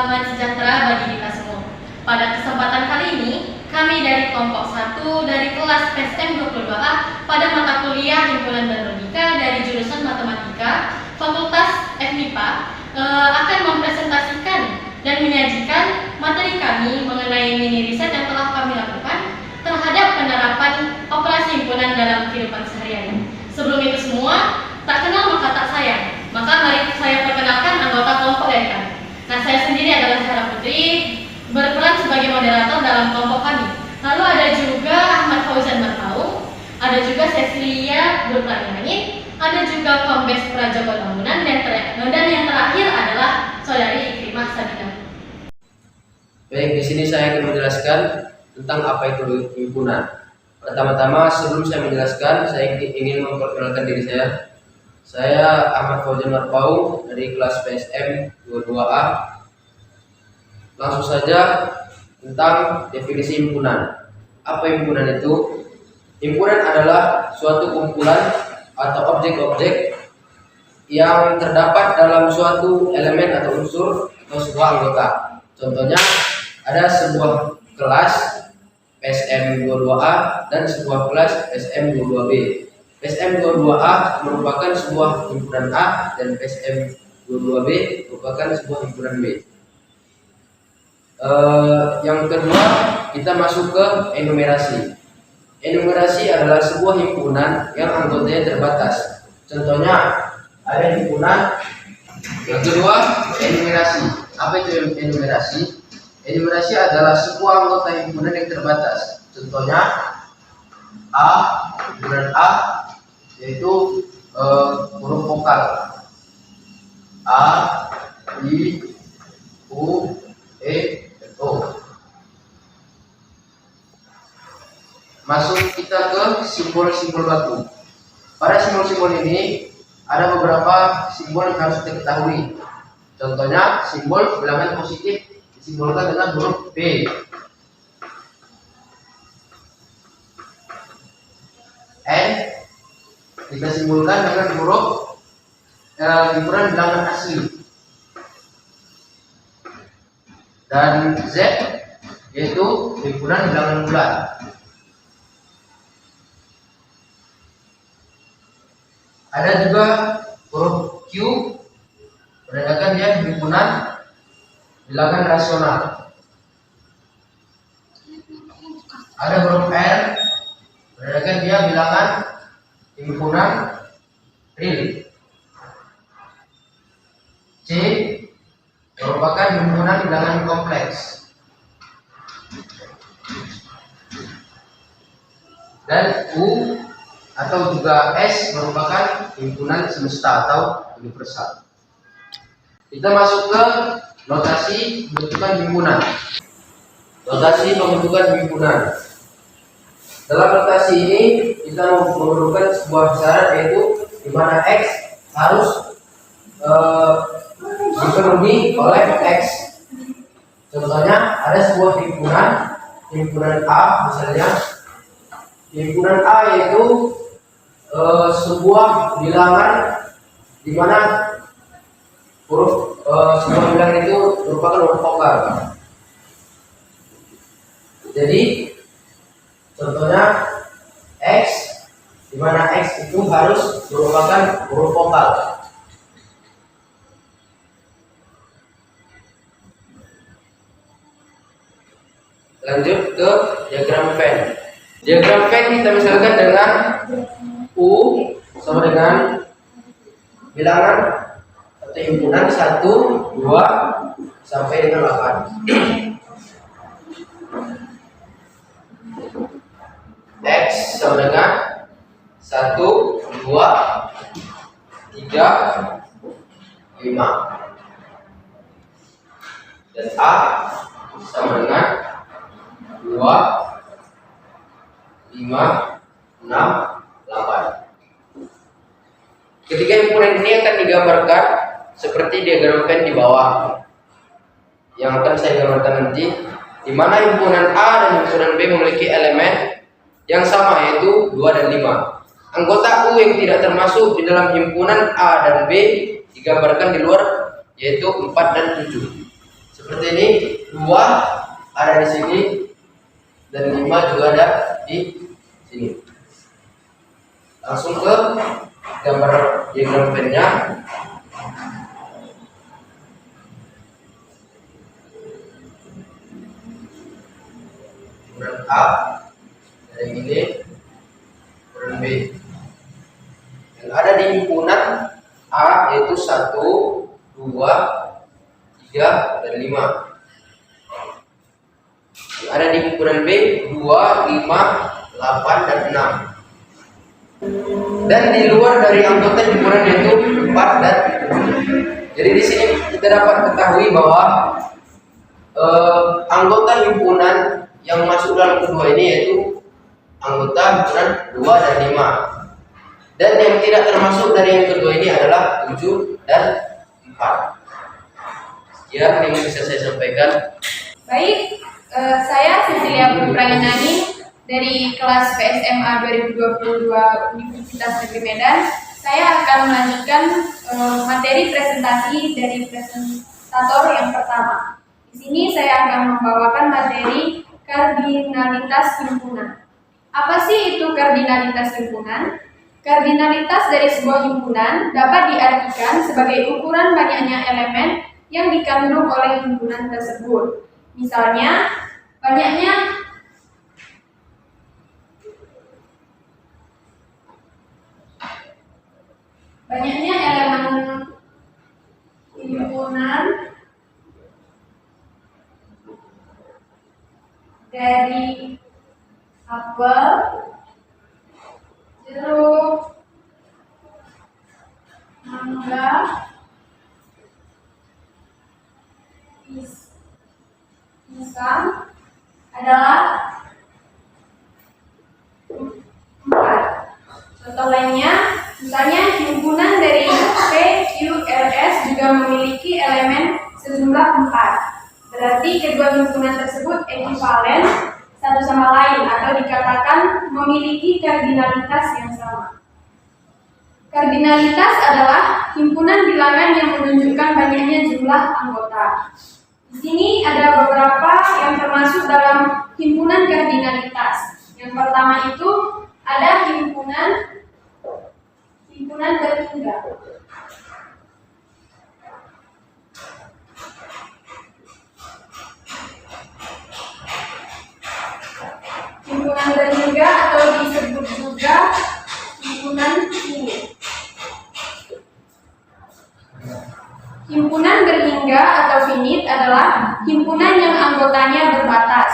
Selamat sejahtera bagi kita semua. Pada kesempatan kali ini, kami dari kelompok 1 dari kelas PSM 22A pada mata kuliah Himpunan dan Logika dari jurusan Matematika, Fakultas FMIPA akan mempresentasikan dan menyajikan materi kami mengenai mini riset yang telah kami lakukan terhadap penerapan operasi himpunan dalam kehidupan sehari-hari. Sebelum itu semua, tak kenal maka tak sayang. Maka mari saya perkenalkan anggota kelompok dari kami. Nah, saya sendiri adalah Zahra Putri, berperan sebagai moderator dalam kelompok kami. Lalu ada juga Ahmad Fauzan Marpaung, ada juga Cecilia Durplaningit, ada juga Kombes Prajogo Bangunan, dan yang terakhir adalah Saudari Ikrimah Sabina. Baik, di sini saya akan menjelaskan tentang apa itu himpunan. Pertama-tama, sebelum saya menjelaskan, saya ingin memperkenalkan diri saya. Saya Ahmad Fauzan Marpaung dari kelas PSM 22A. Langsung saja tentang definisi himpunan. Apa himpunan itu? Himpunan adalah suatu kumpulan atau objek-objek yang terdapat dalam suatu elemen atau unsur atau sebuah anggota. Contohnya, ada sebuah kelas PSM 22A dan sebuah kelas PSM 22B. PSM 22A merupakan sebuah himpunan A dan PSM 22B merupakan sebuah himpunan B. Yang kedua, kita masuk ke enumerasi. Enumerasi adalah sebuah himpunan yang anggotanya terbatas. Contohnya, ada himpunan. Yang kedua, enumerasi. Apa itu enumerasi? Enumerasi adalah sebuah anggota himpunan yang terbatas. Contohnya, himpunan A yaitu huruf vokal A, I, U, E, O. Masuk kita ke simbol-simbol baku. Pada simbol-simbol ini ada beberapa simbol yang harus kita ketahui. Contohnya, simbol bilangan positif disimbolkan dengan huruf B. N kita simbolkan dengan huruf himpunan bilangan asli. Dan Z yaitu himpunan bilangan bulat. Ada juga huruf Q, menandakan dia himpunan bilangan rasional. Ada huruf R, menandakan dia bilangan himpunan real. C merupakan himpunan bilangan kompleks. Dan U atau juga S merupakan himpunan semesta atau universal. Kita masuk ke notasi pembentukan himpunan. Notasi pembentukan himpunan. Dalam notasi ini kita memerlukan sebuah syarat, yaitu di mana X harus dipenuhi oleh X. Contohnya, ada sebuah himpunan A misalnya. Himpunan A yaitu sebuah bilangan di mana huruf sebuah bilangan itu merupakan huruf vokal. Jadi contohnya X, di mana X itu harus merupakan huruf vokal. Lanjut ke diagram Venn. Diagram Venn kita misalkan dengan U sama dengan bilangan atau himpunan 1, 2 sampai dengan 8. X sama dengan 1, 2, 3, 5. Dan A sama dengan 2, 5, 6, 8. Ketiga himpunan ini akan digambarkan seperti diagram Venn di bawah, yang akan saya gambarkan nanti, di mana himpunan A dan himpunan B memiliki elemen yang sama, yaitu 2 dan 5. Anggota U yang tidak termasuk di dalam himpunan A dan B digambarkan di luar, yaitu 4 dan 7. Seperti ini, 2 ada di sini dan 5 juga ada di sini. Langsung ke gambar diagram pennya. Ukuran A dari ini, ukuran B. Yang ada di himpunan A yaitu 1, 2, 3, dan 5. Yang ada di himpunan B 2, 5, 8, dan 6. Dan di luar dari anggota himpunan yaitu 4 dan 7. Jadi di sini kita dapat ketahui bahwa anggota himpunan yang masuk dalam kedua ini yaitu anggota himpunan 2 dan 5. Dan yang tidak termasuk dari yang kedua ini adalah 7 dan 4. Sekian yang bisa saya sampaikan. Baik, saya Cecilia Pranganani dari kelas PSMA 2022 Universitas Negeri Medan. Saya akan melanjutkan materi presentasi dari presentator yang pertama. Di sini saya akan membawakan materi kardinalitas himpunan. Apa sih itu kardinalitas himpunan? Kardinalitas dari sebuah himpunan dapat diartikan sebagai ukuran banyaknya elemen yang dikandung oleh himpunan tersebut. Misalnya, banyaknya elemen himpunan dari apel, jeruk, mangga, pisang adalah 4. Contoh lainnya, misalnya himpunan dari PQRS juga memiliki elemen sejumlah 4. Berarti kedua himpunan tersebut ekivalen satu sama lain atau dikatakan memiliki kardinalitas yang sama. Kardinalitas adalah himpunan bilangan yang menunjukkan banyaknya jumlah anggota. Di sini ada beberapa yang termasuk dalam himpunan kardinalitas. Yang pertama itu ada himpunan berhingga. Himpunan berhingga atau disebut juga himpunan finit. Himpunan berhingga atau finit adalah himpunan yang anggotanya berbatas.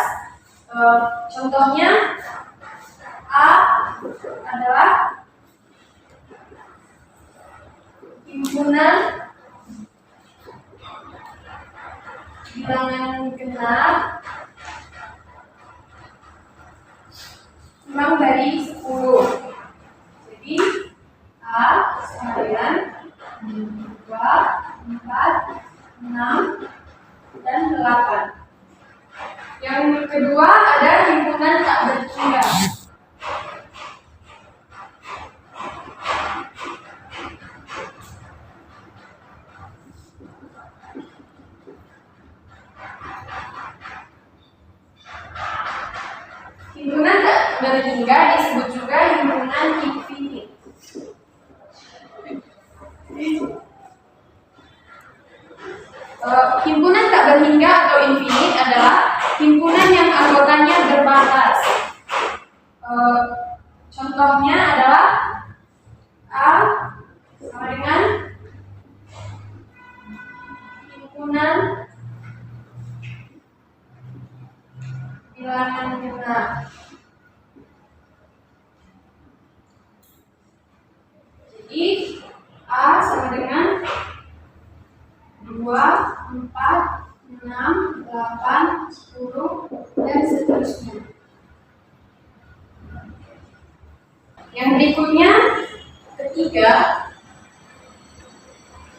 Contohnya A adalah himpunan bilangan genap kurang dari 10. Jadi A sama dengan 2, 4, 6, dan 8. Yang kedua ada himpunan tak berhingga. Himpunan tak berhingga disebut juga himpunan infinite. Himpunan tak berhingga atau infinite adalah himpunan yang anggotanya berbatas. Contohnya adalah A sama dengan himpunan bilangan genap. Jadi A sama dengan 2, 4, 6, 8, 10, dan seterusnya. Yang berikutnya, ketiga,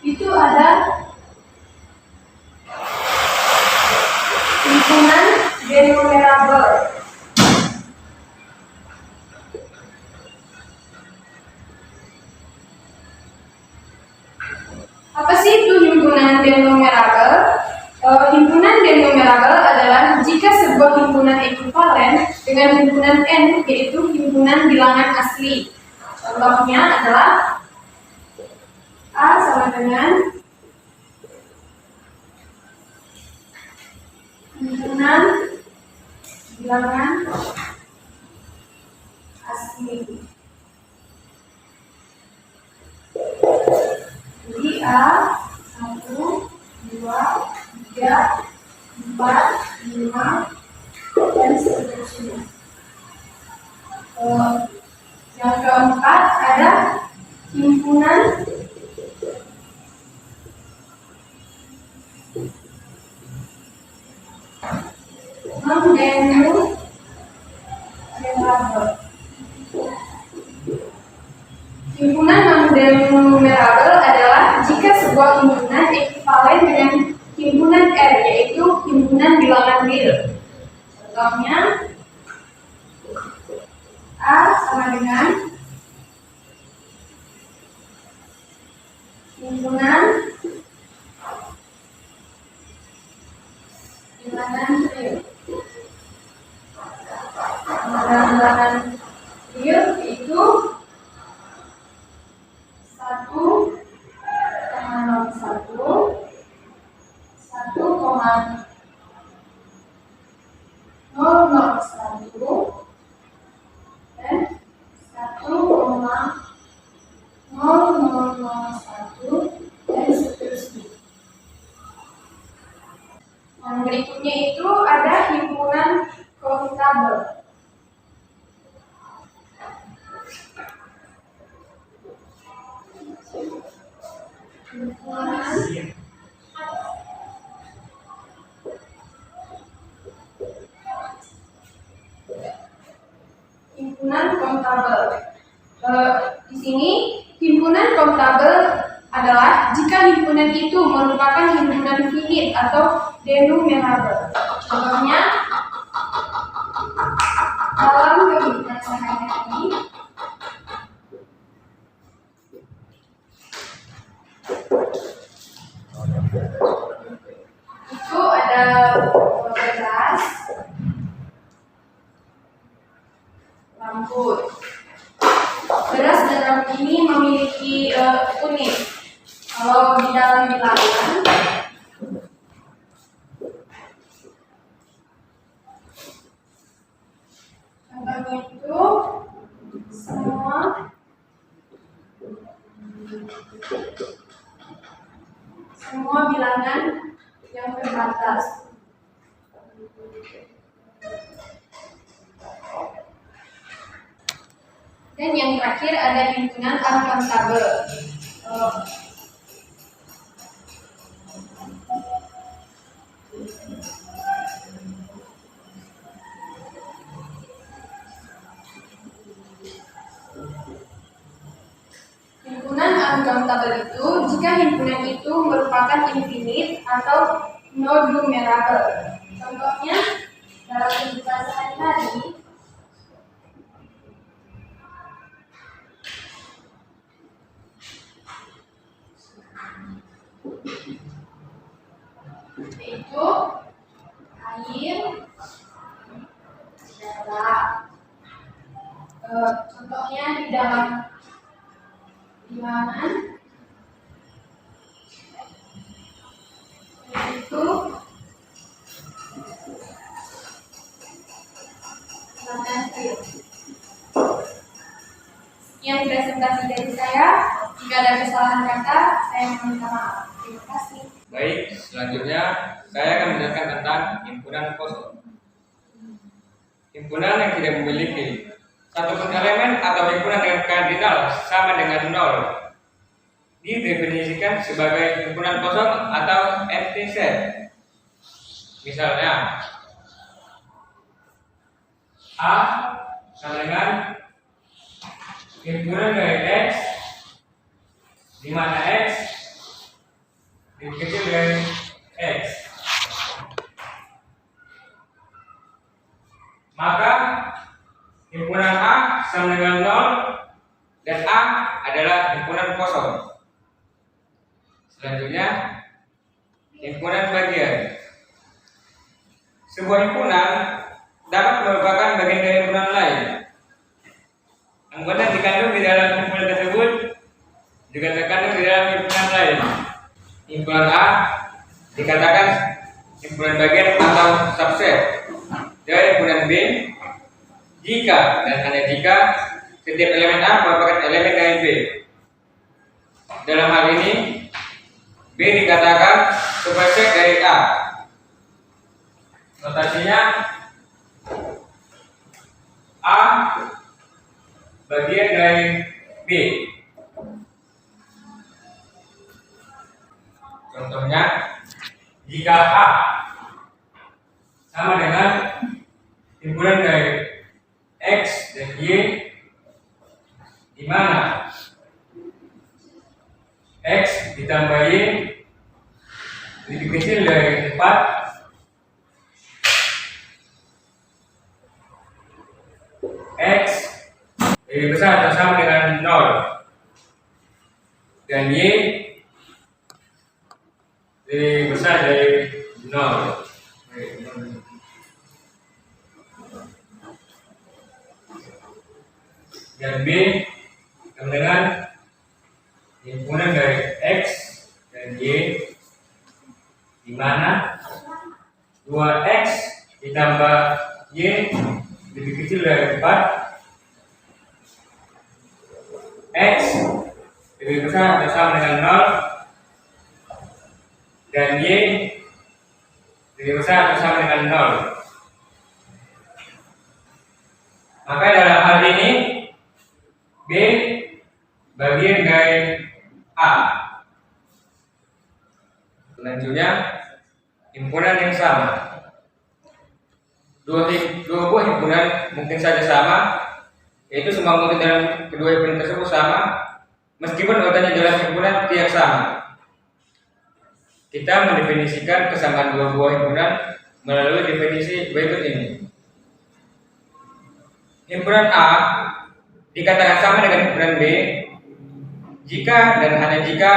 itu ada himpunan denumerable. Apa sih itu himpunan denumerable? Himpunan denumerable adalah jika sebuah himpunan ekuivalen dengan himpunan N, yaitu himpunan bilangan asli. Contohnya adalah A sama dengan himpunan bilangan asli. Jadi A 1, 2, 3, 4, 5, dan seterusnya. Yang keempat ada himpunan non-denumerable. Himpunan non-denumerable adalah jika sebuah himpunan ekuivalen dengan himpunan R, yaitu himpunan bilangan real. Contohnya A sama dengan himpunan bilangan real. Bilangan real yaitu 1,01, dan 1,0001 dan seterusnya. Yang berikutnya itu ada himpunan countable. Himpunan countable. Di sini himpunan countable adalah jika himpunan itu merupakan himpunan finite atau denumerable. Contohnya dalam kehidupan sehari-hari itu ada beras, rambut. Beras dan rambut ini memiliki unit. Kalau di dalam bilangan contohnya itu semua bilangan yang terbatas. Dan yang terakhir ada himpunan uncountable. Himpunan uncountable itu jika himpunan itu merupakan infinite atau non-numerable. Contohnya dalam kehidupan sehari-hari yaitu air, darah. Contohnya di dalam bilangan yaitu bilangan real. Sekian presentasi dari saya. Jika ada kesalahan kata, saya meminta maaf. Terima kasih. Baik, selanjutnya saya akan menjelaskan tentang himpunan kosong. Himpunan yang tidak memiliki satu pun elemen atau himpunan dengan kardinal sama dengan 0 didefinisikan sebagai himpunan kosong atau empty set. Misalnya A sama dengan himpunan dari X, di mana X lebih kecil dari X, maka himpunan A sama dengan 0 dan A adalah himpunan kosong. Selanjutnya himpunan bagian. Sebuah himpunan dapat merupakan bagian dari himpunan lain. Anggota yang dikandung di dalam himpunan tersebut juga terkandung di dalam himpunan lain. Himpunan A dikatakan himpunan bagian atau subset dari himpunan B jika dan hanya jika setiap elemen A merupakan elemen dari B. Dalam hal ini, B dikatakan superset dari A. Notasinya A bagian dari B. Contohnya, jika A sama dengan himpunan dari X dan Y, di mana X ditambah Y lebih kecil dari 4, X lebih besar atau sama dengan 0, dan Y lebih besar dari 0. Dan B sama dengan himpunan dari X dan Y, di mana 2X ditambah Y lebih kecil dari 4, X lebih besar atau sama dengan 0, dan Y lebih besar atau sama dengan 0. Maka dalam hal ini B bagian dari A. Selanjutnya, himpunan yang sama. Dua buah himpunan mungkin saja sama, yaitu semua anggota dalam kedua himpunan tersebut sama, meskipun anggotanya dalam himpunan tidak sama. Kita mendefinisikan kesamaan dua buah himpunan melalui definisi berikut ini. Himpunan A dikatakan sama dengan himpunan B jika dan hanya jika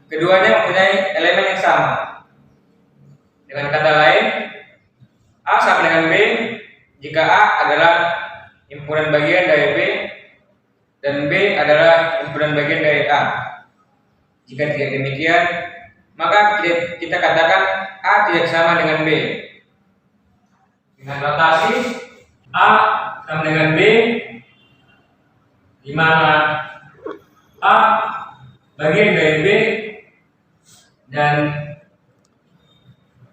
keduanya mempunyai elemen yang sama. Dengan kata lain, A sama dengan B jika A adalah himpunan bagian dari B dan B adalah himpunan bagian dari A. Jika tidak demikian, maka kita katakan A tidak sama dengan B. Dengan notasi A sama dengan B, di mana A bagian dari B dan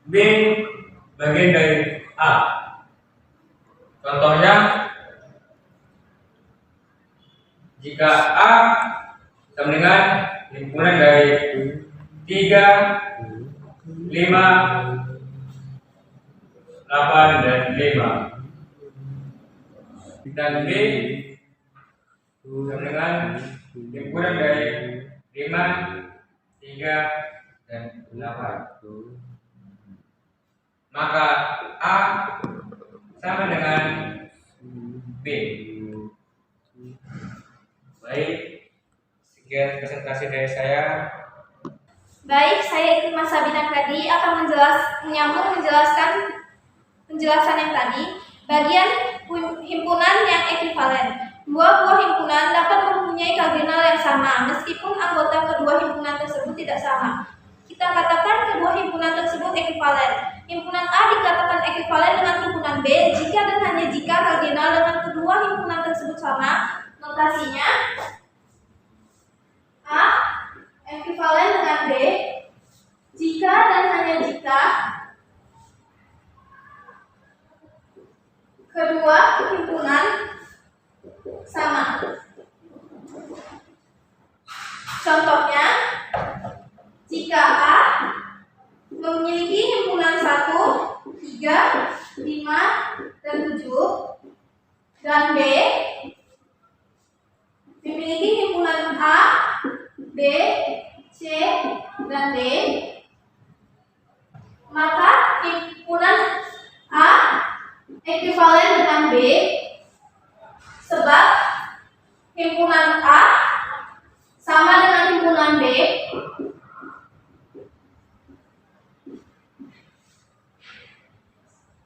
B bagian dari A. Contohnya, jika A sama dengan himpunan dari 3, 5, 8, dan 5, dan B sama dengan himpunan dari 5, 3, dan 8, maka A sama dengan B. Baik, sekian presentasi dari saya. Baik, saya Ikrimah Sabina tadi akan menjelaskan penjelasan yang tadi. Bagian himpunan yang ekuivalen. Buah-buah himpunan dapat mempunyai kardinal yang sama, meskipun anggota kedua himpunan tersebut tidak sama. Kita katakan kedua himpunan tersebut ekuivalen. Himpunan A dikatakan ekuivalen dengan himpunan B jika dan hanya jika kardinal dengan kedua himpunan tersebut sama. Notasinya A ekuivalen dengan B jika dan hanya jika kedua himpunan sama. Contohnya, jika A memiliki himpunan 1, 3, 5, dan 7, dan B memiliki himpunan A, B, C, dan D, maka himpunan A ekuivalen dengan B sebab himpunan A sama dengan himpunan B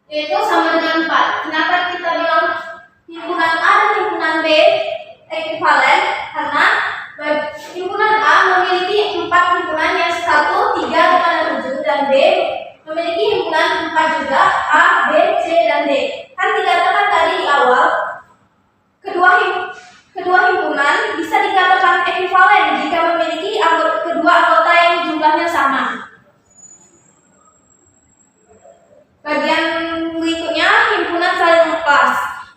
yaitu sama dengan 4. Kenapa kita bilang himpunan A dan himpunan B ekuivalen? Karena himpunan A memiliki 4 himpunan yang 1, 3, 5, dan 7, dan B memiliki himpunan 4 juga, A, B, C, dan D. Kan dikatakan tadi di awal, kedua himpunan bisa dikatakan ekuivalen jika memiliki kedua anggota yang jumlahnya sama. Bagian berikutnya, himpunan saling lepas.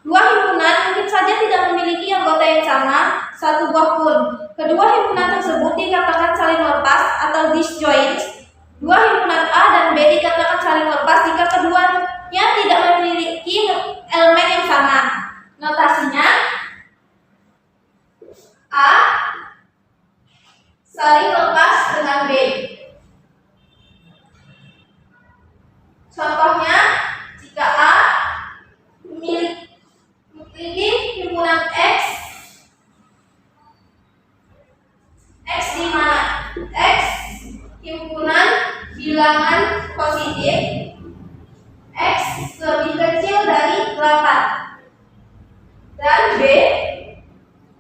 Dua himpunan mungkin saja tidak memiliki anggota yang sama, satu buah pun. Kedua himpunan tersebut dikatakan saling lepas atau disjoint. Dua himpunan A dan B dikatakan saling lepas jika keduanya tidak memiliki elemen yang sama. Notasinya, A saling lepas dengan B. Contohnya, jika A memiliki himpunan X di mana X himpunan bilangan positif, X lebih kecil dari 8, dan B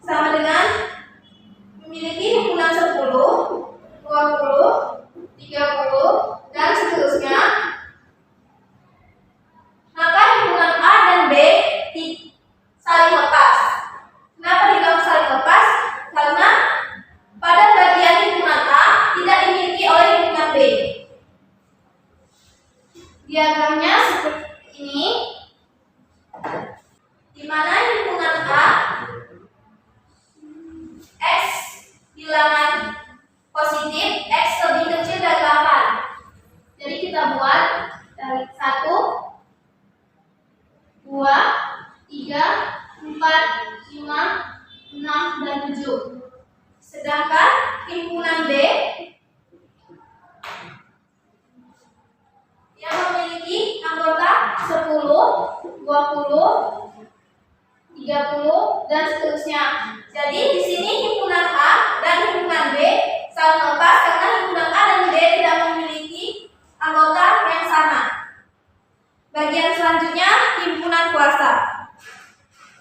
sama dengan memiliki himpunan 10, 20, 30, dan seterusnya, maka himpunan A dan B saling lepas. Kenapa dibilang saling lepas? Karena pada bagian himpunan A tidak dimiliki oleh himpunan B. Diagramnya seperti ini, di mana himpunan A X bilangan positif, X lebih kecil dari 8. Jadi kita buat dari 1, 2, 3, 4, 5, 6, dan 7. Sedangkan himpunan B yang memiliki anggota 10, 20, 30, dan seterusnya. Jadi di sini himpunan A dan himpunan B saling lepas karena himpunan A dan B tidak memiliki anggota yang sama. Bagian selanjutnya, himpunan kuasa.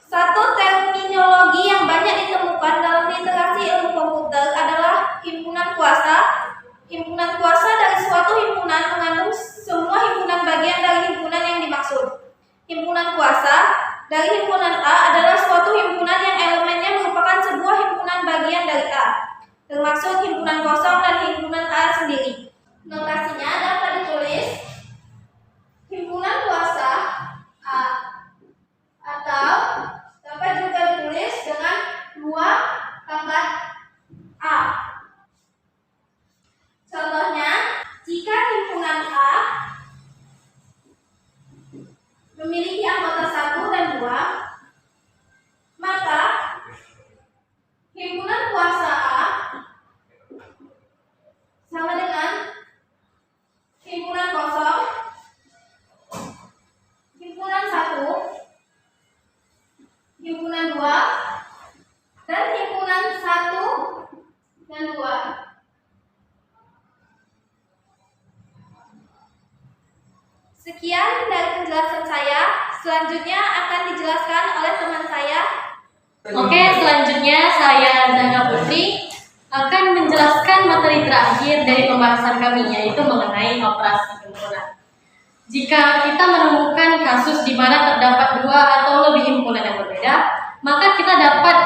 Satu terminologi yang banyak ditemukan dalam literasi ilmu komputer adalah himpunan kuasa. Himpunan kuasa dari suatu himpunan mengandung semua himpunan bagian dari himpunan yang dimaksud. Himpunan kuasa dari himpunan A adalah suatu himpunan yang elemennya merupakan sebuah himpunan bagian dari A, termasuk himpunan kosong dan himpunan A sendiri. Notasinya dapat ditulis himpunan kuasa A, atau dapat juga ditulis dengan 2 pangkat A. Contohnya, jika himpunan A memiliki anggota 1 dan 2, maka himpunan kuasa A sama dengan himpunan kosong, himpunan 1, himpunan 2, dan himpunan 1 dan 2. Sekian dari penjelasan saya. Selanjutnya akan dijelaskan oleh teman saya. Oke, selanjutnya saya Zana Putri akan menjelaskan materi terakhir dari pembahasan kami, yaitu mengenai operasi himpunan. Jika kita menemukan kasus di mana terdapat 2 atau lebih himpunan yang berbeda, maka kita dapat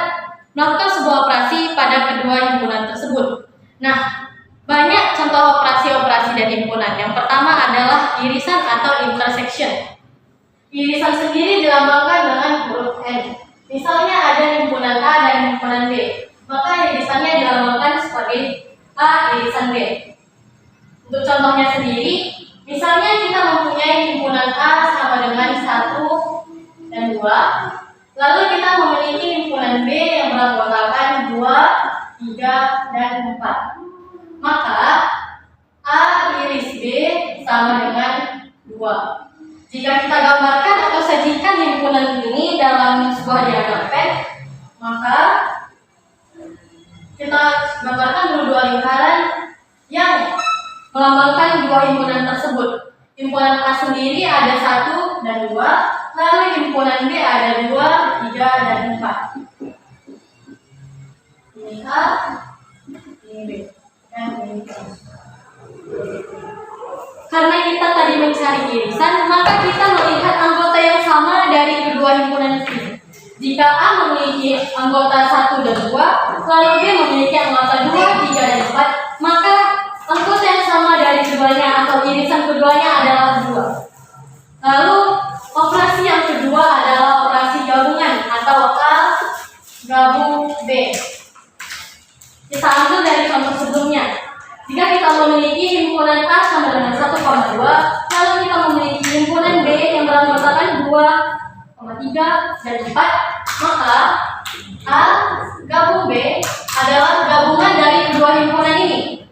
melakukan sebuah operasi pada kedua himpunan tersebut. Nah, banyak contoh operasi-operasi dan himpunan. Yang pertama adalah irisan atau intersection. Irisan sendiri dilambangkan dengan huruf N. Misalnya ada himpunan A dan himpunan B, maka irisannya dilambangkan sebagai A irisan B. Untuk contohnya sendiri, misalnya kita mempunyai himpunan A sama dengan 1 dan 2, lalu kita memiliki himpunan B yang beranggotakan 2, 3, dan 4. Maka A iris B sama dengan 2. Jika kita gambarkan atau sajikan himpunan ini dalam sebuah diagram pen, maka kita gambarkan dulu 2 lingkaran yang melambangkan 2 himpunan tersebut. Himpunan A sendiri ada 1, dan 2. Lalu himpunan B ada 2, 3, dan 4. Ini A, ini B, dan ini C. Karena kita tadi mencari irisan, maka kita melihat anggota yang sama dari kedua himpunan ini. Jika A memiliki anggota 1 dan 2, lalu B memiliki anggota 2, 3, dan 4, maka anggota yang sama dari keduanya atau irisan keduanya adalah 2. Lalu operasi yang kedua adalah operasi gabungan atau A gabung B. Kita ambil dari contoh sebelumnya. Jika kita memiliki himpunan A sama dengan 1,2, lalu kita memiliki himpunan B yang beranggotakan 2, 3, dan 4, maka A gabung B adalah gabungan dari kedua himpunan ini.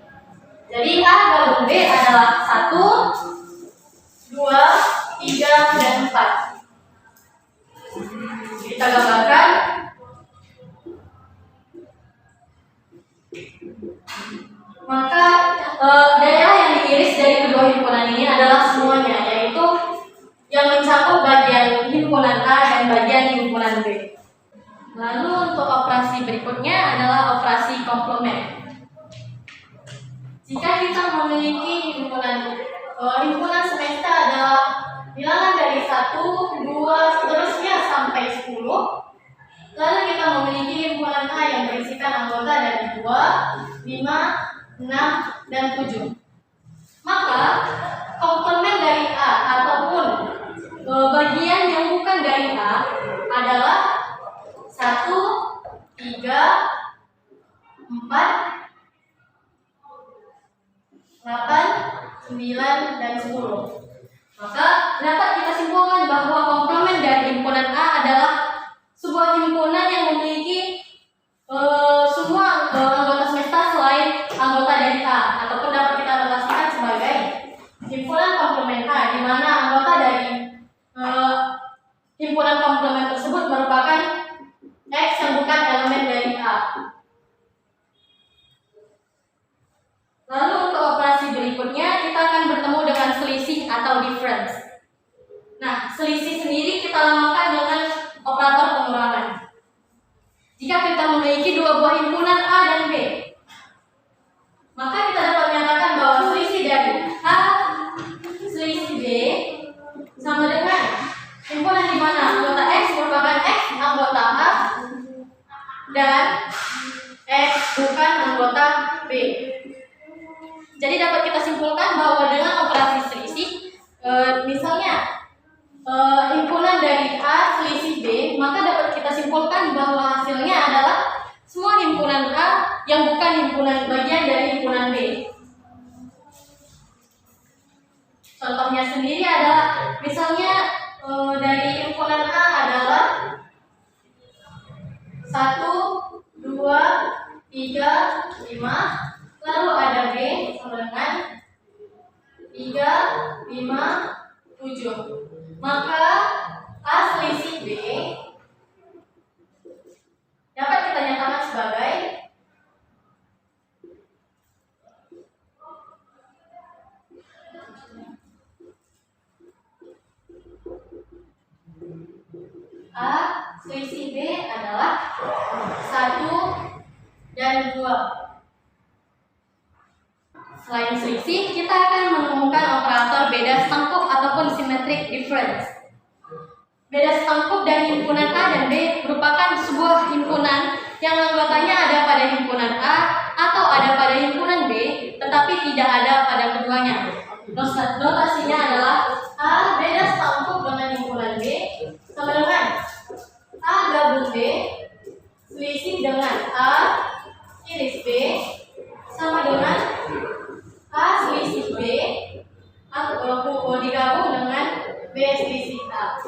Jadi A gabung B adalah 1, 2, 3, dan 4. Kita gambarkan. Maka daerah yang diiris dari kedua himpunan ini adalah semuanya, yaitu yang mencakup bagian himpunan A dan bagian himpunan B. Lalu untuk operasi berikutnya adalah operasi komplement. Jika kita memiliki himpunan semesta adalah bilangan dari 1, 2, seterusnya sampai 10. Lalu kita memiliki himpunan A yang berisikan anggota dari 2, 5, 6, dan 7. Maka komplement dari A ataupun bagian yang bukan dari A adalah 1, 3, 4, 8, 9, dan 10. Maka dapat kita simpulkan bahwa komplement dari himpunan A adalah sebuah himpunan yang memiliki semua anggota semesta selain anggota dari A, ataupun dapat kita relasikan sebagai himpunan komplement A, di mana anggota dari himpunan komplement tersebut merupakan X yang bukan elemen dari A. Lalu untuk operasi berikutnya kita akan bertemu dengan selisih atau difference. Nah, selisih sendiri kita namakan dengan operator pengurangan. Jika kita memiliki dua buah himpunan A dan B, maka kita dapat menyatakan bahwa selisih dari A selisih B sama dengan himpunan di mana anggota X merupakan X anggota A dan X bukan anggota B. Jadi dapat kita simpulkan bahwa dengan operasi selisih, misalnya himpunan dari A selisih B, maka dapat kita simpulkan bahwa hasilnya adalah semua himpunan A yang bukan himpunan bagian dari himpunan B. Contohnya sendiri adalah misalnya dari himpunan A adalah 1, 2, 3, 5, lalu ada B sama dengan 3, 5, 7. Maka A selisih B dapat kita nyatakan sebagai A selisih B adalah 1 dan 2. Selain selisih, kita akan menemukan operator beda setengkup ataupun symmetric difference. Beda setengkup dan himpunan A dan B merupakan sebuah himpunan yang anggotanya ada pada himpunan A atau ada pada himpunan B, tetapi tidak ada pada keduanya. Notasinya adalah A beda setengkup dengan himpunan B sama dengan A gabung B selisih dengan A iris B sama dengan A selisih B atau digabung dengan B selisih A.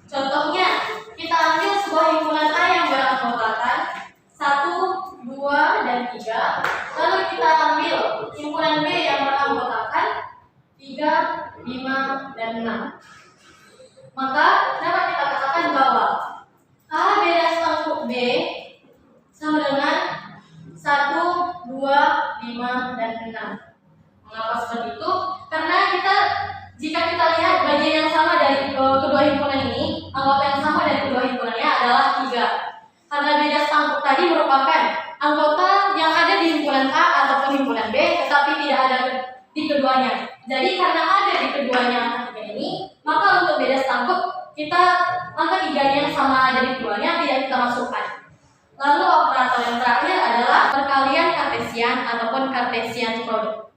Contohnya, kita ambil sebuah himpunan A yang beranggotakan 1, 2, dan 3. Lalu kita ambil himpunan B yang beranggotakan 3, 5, dan 6. Maka dapat kita katakan bahwa A beda setengkup B sama dengan 1, 2, 5, dan 6. Mengapa seperti itu? Karena jika kita lihat bagian yang sama dari tidak ada di keduanya. Jadi karena ada di keduanya angka 3 ini, maka untuk beda sangkut kita angka 3-nya sama ada di keduanya tidak kita masukkan. Lalu operator yang terakhir adalah perkalian Kartesian ataupun Cartesian product.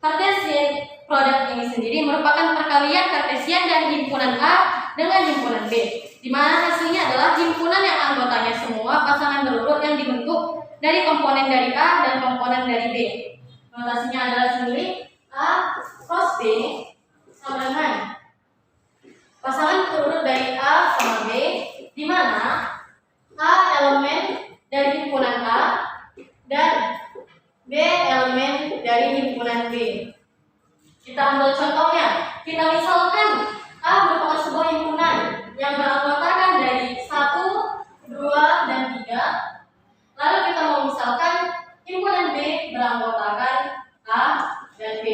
Cartesian product ini sendiri merupakan perkalian Kartesian dari himpunan A dengan himpunan B, di mana hasilnya adalah himpunan yang anggotanya semua pasangan berurut yang dibentuk dari komponen dari A dan komponen dari B. Notasinya adalah sendiri A cross B sama dengan pasangan berurut dari A sama B, di mana A elemen dari himpunan A dan B elemen dari himpunan B. Kita ambil contohnya. Kita misalkan A merupakan sebuah himpunan yang beranggotakan dari 1, 2, dan 3. Lalu kita mau misalkan himpunan B beranggotakan A dan B.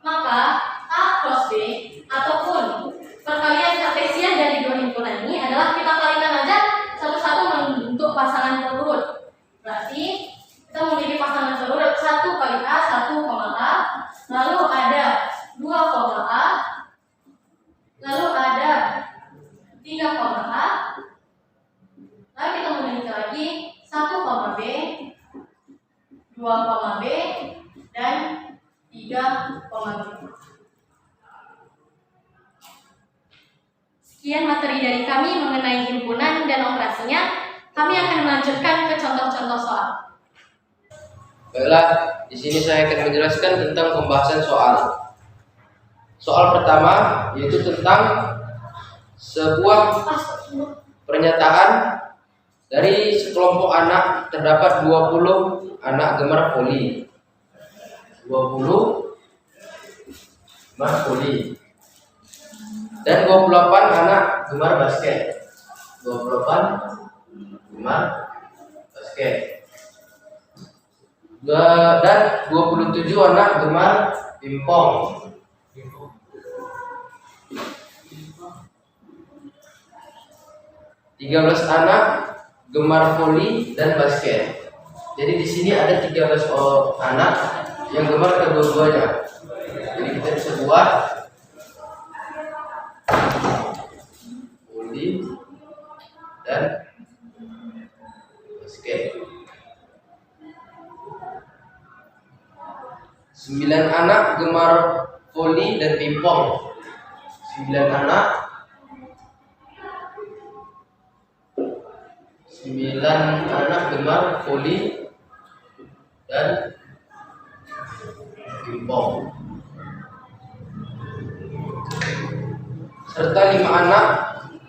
Maka A cross B ataupun perkalian Kartesian dari dua himpunan ini adalah kita kalikan aja satu-satu membentuk pasangan berurut. Berarti kita memiliki pasangan berurut 1 kali A, 1, A, lalu ada 2, A, lalu ada 3, A, lalu kita memiliki lagi 1, B, 2, B, dan 3, B. Sekian materi dari kami mengenai himpunan dan operasinya. Kami akan melanjutkan ke contoh-contoh soal. Baiklah, di sini saya akan menjelaskan tentang pembahasan soal. Soal pertama yaitu tentang sebuah pernyataan dari sekelompok anak terdapat 20 anak gemar voli. 20 gemar voli. Dan 28 anak gemar basket. 28 gemar basket. Dan 27 anak gemar pingpong. 13 anak gemar voli dan basket. Jadi di sini ada 13 anak yang gemar kedua-duanya. Jadi kita bisa buat voli dan basket. 9 anak gemar voli dan pingpong. 9 anak 9 anak gemar voli dan pingpong. Serta 5 anak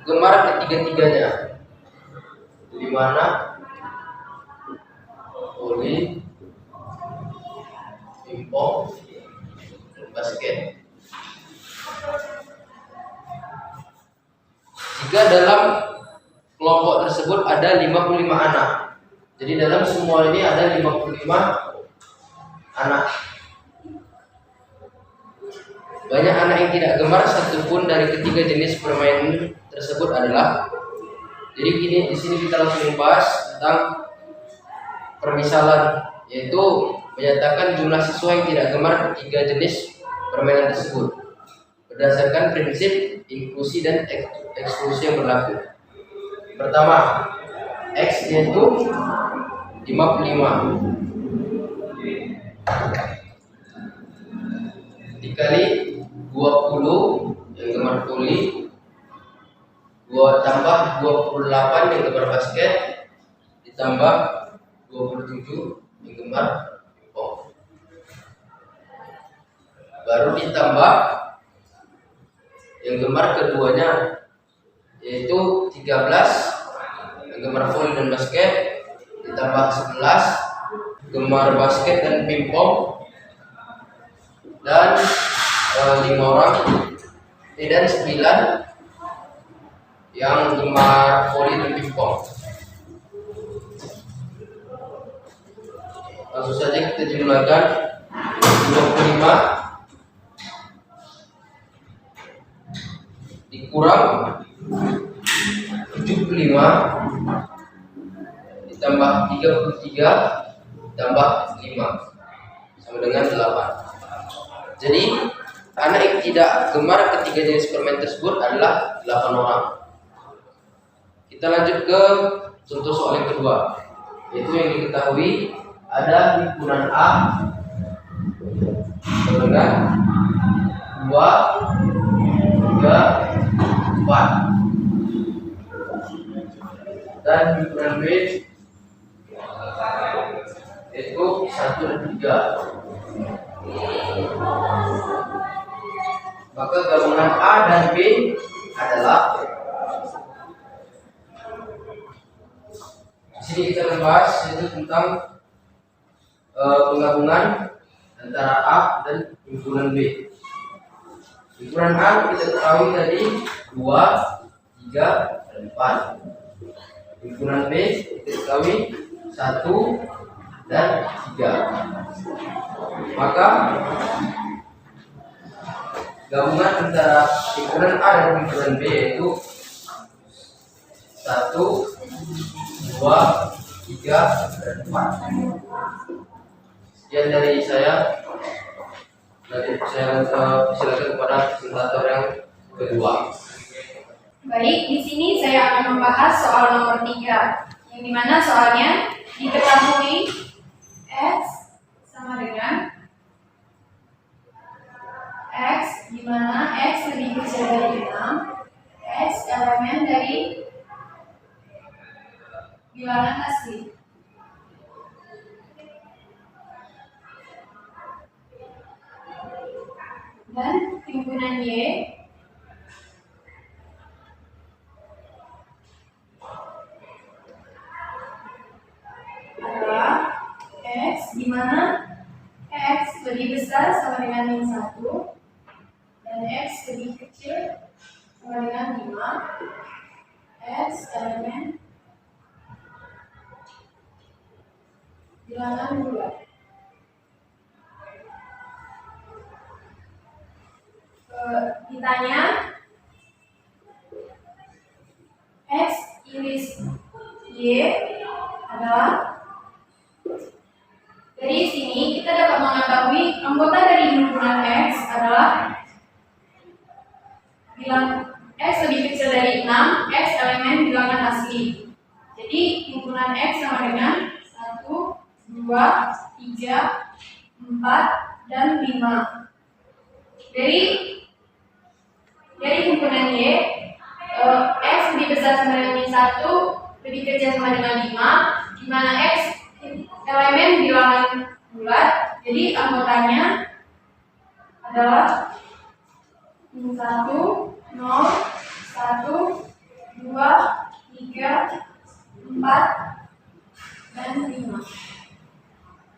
gemar ketiga-tiganya. 5 anak voli, pingpong, dan basket. Jika dalam kelompok tersebut ada 55 anak, jadi dalam semua ini ada 55 anak. Banyak anak yang tidak gemar satupun dari ketiga jenis permainan tersebut adalah. Jadi di sini kita langsung membahas tentang permisalan, yaitu menyatakan jumlah siswa yang tidak gemar ketiga jenis permainan tersebut berdasarkan prinsip inklusi dan eksklusi yang berlaku. Pertama, X yaitu 55 dikali 20 yang gemar voli, tambah 28 yang gemar basket, ditambah 27 yang gemar pingpong. Baru ditambah yang gemar keduanya yaitu 13 yang gemar voli dan basket, ditambah 11 gemar basket dan pingpong, dan 5 orang dan 9 yang gemar voli dan pingpong. Langsung saja kita jumlahkan 25 dikurang 75 ditambah 33 ditambah 5 sama dengan 8. Jadi anak yang tidak gemar ketiga jenis permen tersebut adalah 8 orang. Kita lanjut ke contoh soal yang kedua, yaitu yang diketahui ada himpunan A dengan 2, 3, 4 dan himpunan B yaitu 1 dan 3. Maka gabungan A dan B adalah, di sini kita akan bahas yaitu tentang penggabungan antara A dan himpunan B. Himpunan A kita ketahui tadi 2, 3, dan 4. Himpunan B kita ketahui 1 dan 3. Maka gabungan antara himpunan A dan himpunan B yaitu 1, 2, 3, dan 4. Sekian dari saya. Nanti saya silakan kepada presentator yang kedua. Baik, di sini saya akan membahas soal nomor 3, yang dimana soalnya diketahui X sama dengan X, dimana X lebih kecil dari 6, X elemen dari bilangan asli. Dan himpunan Y adalah X, di mana X lebih besar sama dengan min 1 dan X lebih kecil sama dengan 5, X elemen bilangan 2. Ditanya X iris Y adalah, dari sini kita dapat mengetahui anggota dari himpunan X adalah bilang X lebih kecil dari 6, X elemen bilangan asli. Jadi himpunan X sama dengan 1, 2, 3, 4, dan 5. Dari himpunan Y, X lebih besar sama dengan min 1, lebih kecil sama dengan 5, di mana X elemen bilangan bulat, jadi anggotanya adalah min 1, 0, 1, 2, 3, 4, dan 5.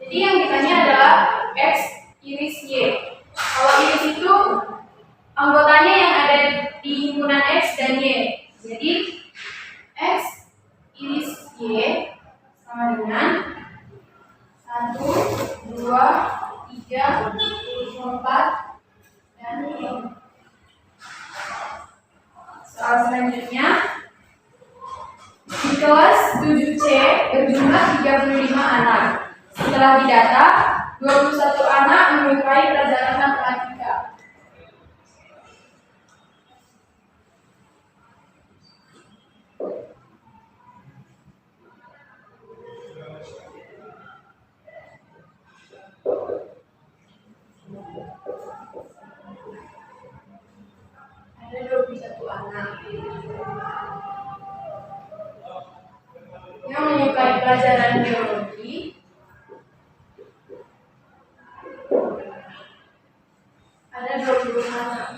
Jadi yang ditanya adalah X iris Y. Kalau iris itu anggotanya yang ada di himpunan X dan Y. Jadi X iris Y sama dengan 1, 2, 3, 4, dan 5. Soal selanjutnya, di kelas 7C berjumlah 35 anak. Setelah didata, 21 anak menyukai pelajaran matematika. Ada 21 anak yang menyukai pelajaran biologi. Ada 20 anak.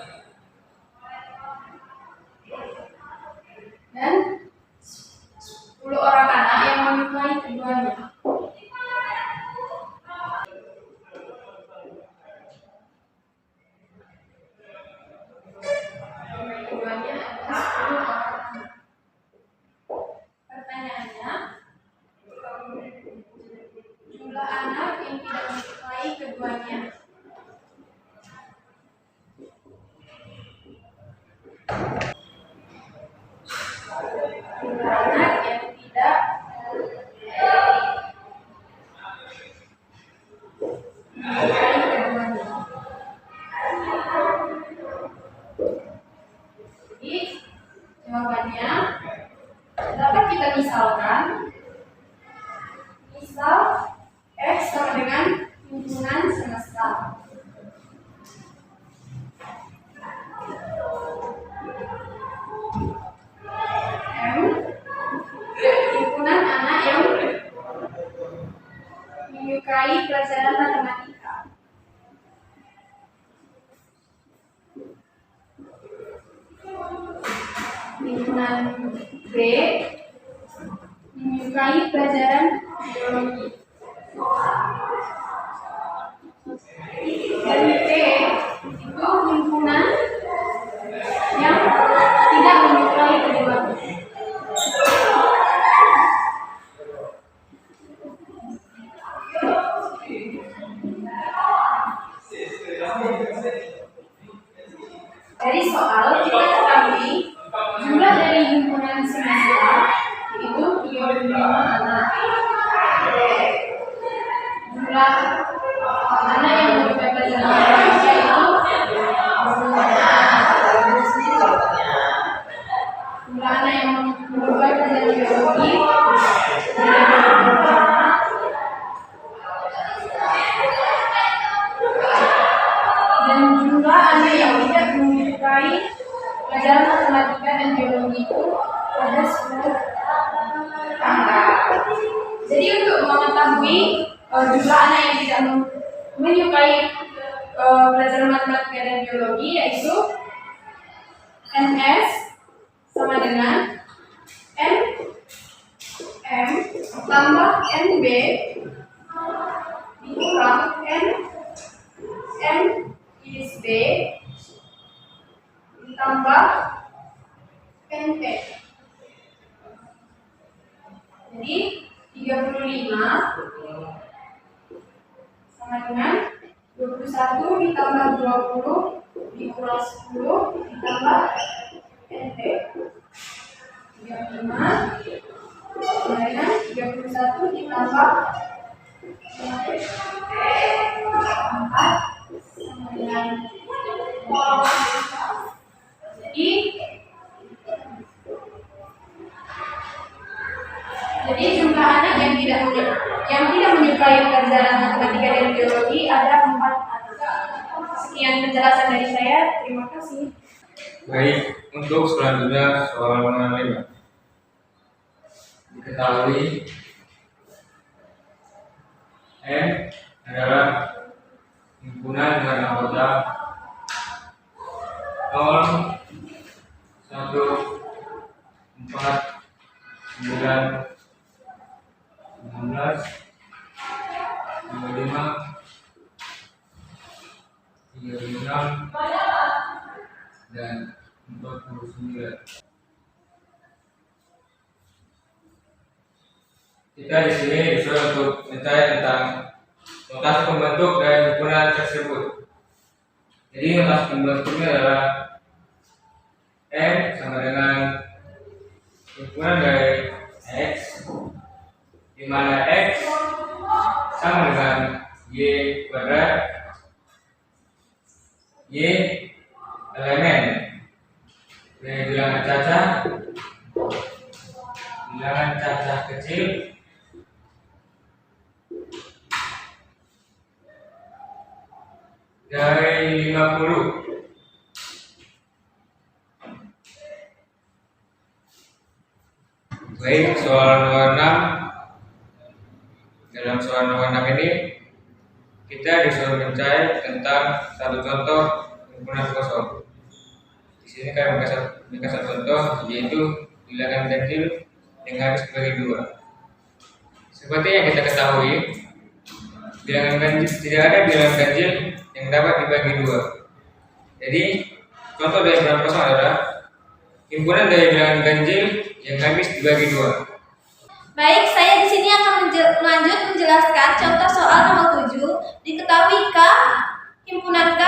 Dan 10 orang anak yang menyukai keduanya. Keduanya ada 10 orang anak. Pertanyaannya, himpunan B menyukai pelajaran biologi. Dan T itu himpunan yang tidak menyukai keduanya. Dari soal kita ketahui jumlah dari himpunan semesta itu 35 anak. Jumlah anak yang menyukai pelajaran biologi itu jumlah anak yang menyukai pelajaran biologi dan jumlah anak yang tidak menyukai pelajaran matematika dan biologi itu ada 10 angka. Jadi untuk mengetahui jumlah anak yang tidak menyukai pelajaran matematika dan biologi yaitu NS sama dengan NM tambah NB dikurang N is B ditambah NP. Jadi 35 sama dengan 21 ditambah 20 dikurang 10 ditambah NP. 35 sama dengan 31 ditambah 4 sama dengan jadi jumlah anak yang tidak menyukai pelajaran matematika dan biologi ada 4 anak. Sekian penjelasan dari saya. Terima kasih. Baik, untuk selanjutnya soal nomor 5. Diketahui M adalah himpunan dengan anggota 0, 1, 4, 9, 16, 25, 36, dan 49. Kita di sini disuruh untuk mencari tentang notasi pembentuk dari himpunan tersebut. Jadi notasi pembentuknya adalah M sama dengan himpunan dari X, di mana X sama dengan Y kuadrat, Y elemen dari bilangan cacah kecil dari 50. Baik, soal nomor 6. Dalam soal nomor 6 ini kita disuruh mencari tentang satu contoh himpunan kosong. Di sini kami memberikan satu contoh, yaitu bilangan ganjil yang harus dibagi 2. Seperti yang kita ketahui, bilangan ganjil tidak ada bilangan ganjil yang dapat dibagi 2. Jadi contoh dari bilangan kosong adalah himpunan dari bilangan ganjil yang habis dibagi 2. Baik, saya di sini akan lanjut menjelaskan contoh soal nomor 7. Diketahui K, himpunan K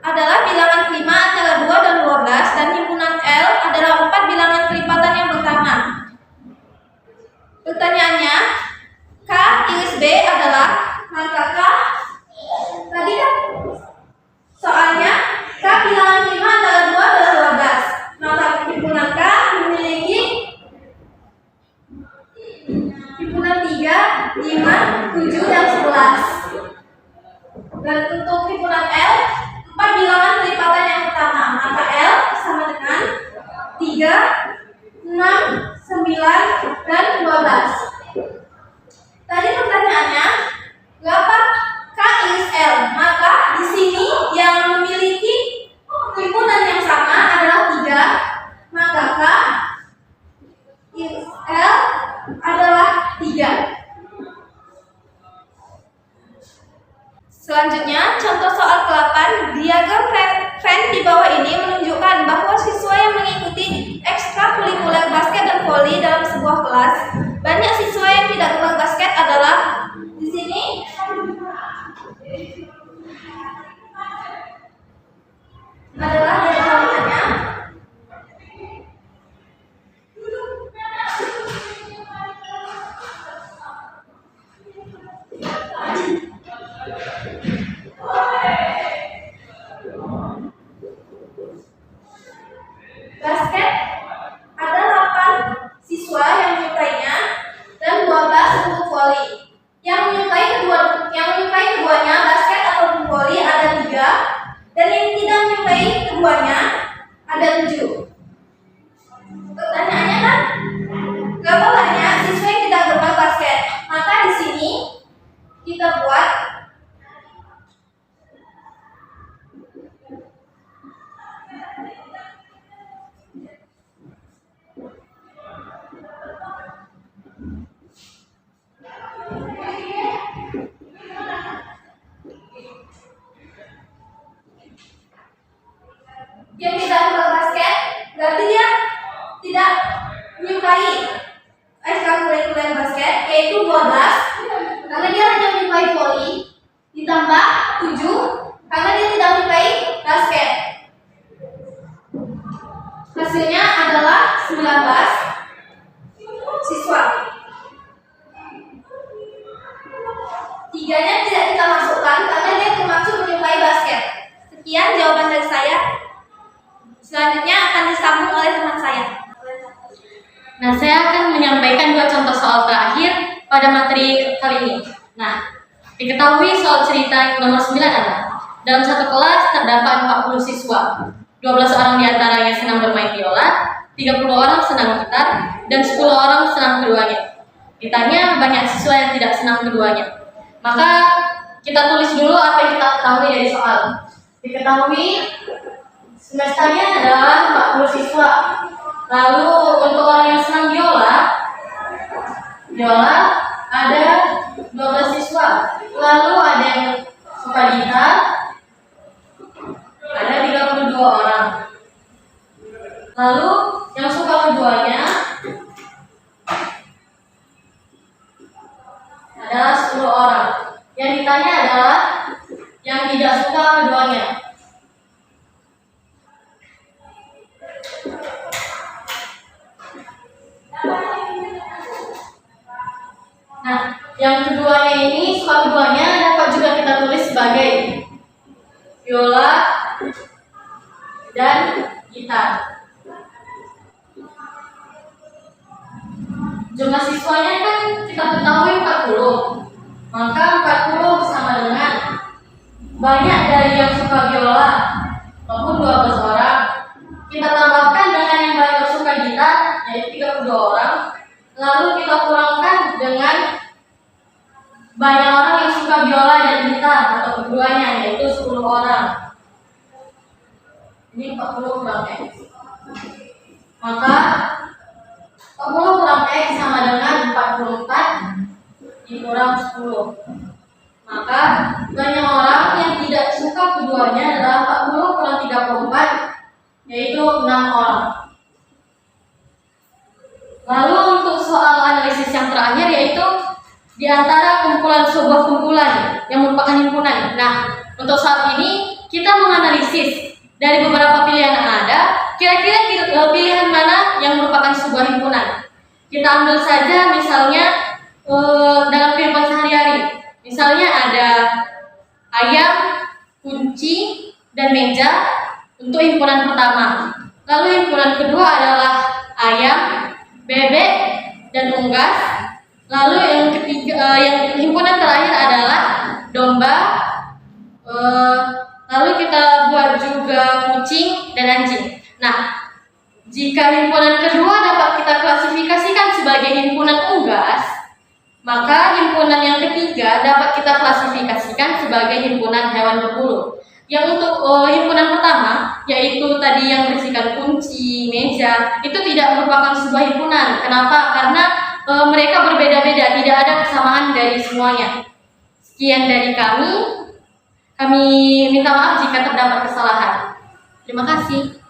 adalah bilangan kelima antara 2 dan 12 dan himpunan L adalah 4 bilangan kelipatan yang pertama. Pertanyaannya, K iris B adalah maka K tadi kan soalnya K bilangan kelima antara 2 dan 12. Maka himpunan K memiliki himpunan 3, 5, 7, dan 11. Dan untuk himpunan L, 4 bilangan kelipatan yang pertama. Maka L sama dengan 3, 6, 9, dan 12. Tadi pertanyaannya, berapa K iris L? Maka di sini yang memiliki himpunan yang sama adalah 3. Maka K dan yang tidak menyukai keduanya ada 7. Pertanyaannya kan, berapa banyak siswa yang tidak bermain basket? Maka di sini kita buat yang tidak bermain basket berarti dia tidak menyukai ekstrakurikuler basket, yaitu 12 karena dia hanya menyukai voli, ditambah 7 karena dia tidak menyukai basket. Hasilnya adalah 19 siswa. 3-nya tidak kita masukkan karena dia termasuk menyukai basket. Sekian jawaban dari saya. Selanjutnya akan disambung oleh teman saya. Nah, saya akan menyampaikan 2 contoh soal terakhir pada materi kali ini. Nah, diketahui soal cerita yang nomor 9 adalah dalam satu kelas terdapat 40 siswa. 12 orang diantaranya senang bermain biola, 30 orang senang gitar, dan 10 orang senang keduanya. Ditanya banyak siswa yang tidak senang keduanya. Maka kita tulis dulu apa yang kita ketahui dari soal. Diketahui semesternya adalah 40 siswa. Lalu untuk orang yang senang biola ada 12 siswa. Lalu ada yang suka gitar, ada 32 orang. Lalu yang suka keduanya adalah 10 orang. Yang ditanya adalah yang tidak suka keduanya. Nah, yang keduanya ini, suka keduanya dapat juga kita tulis sebagai biola dan gitar. Jumlah siswanya kan kita ketahui 40. Maka 40 sama dengan banyak dari yang suka biola, maupun 12 orang. Kita tambahkan dengan yang banyak suka gitar, yaitu 32 orang. Lalu kita kurangkan dengan banyak orang yang suka biola dan gitar atau keduanya, yaitu 10 orang. Ini 40 kurang X. Maka 40 kurang X sama dengan 44 dikurang 10. Maka banyak orang yang tidak suka keduanya adalah 40 kurang 34, yaitu 6 orang. Lalu untuk soal analisis yang terakhir, yaitu di antara sebuah kumpulan yang merupakan himpunan. Nah, untuk saat ini kita menganalisis dari beberapa pilihan yang ada, kira-kira pilihan mana yang merupakan sebuah himpunan. Kita ambil saja misalnya dalam kehidupan sehari-hari. Misalnya ada ayam, kunci, dan meja untuk himpunan pertama. Lalu himpunan kedua adalah ayam, bebek, dan unggas. Lalu yang ketiga, yang himpunan terakhir adalah domba. Lalu kita buat juga kucing dan anjing. Nah, jika himpunan kedua dapat kita klasifikasikan sebagai himpunan unggas, maka himpunan yang ketiga dapat kita klasifikasikan sebagai himpunan hewan berbulu. Yang untuk himpunan pertama, yaitu tadi yang berisikan kunci, meja, itu tidak merupakan sebuah himpunan. Kenapa? Karena mereka berbeda-beda, tidak ada kesamaan dari semuanya. Sekian dari kami minta maaf jika terdapat kesalahan. Terima kasih.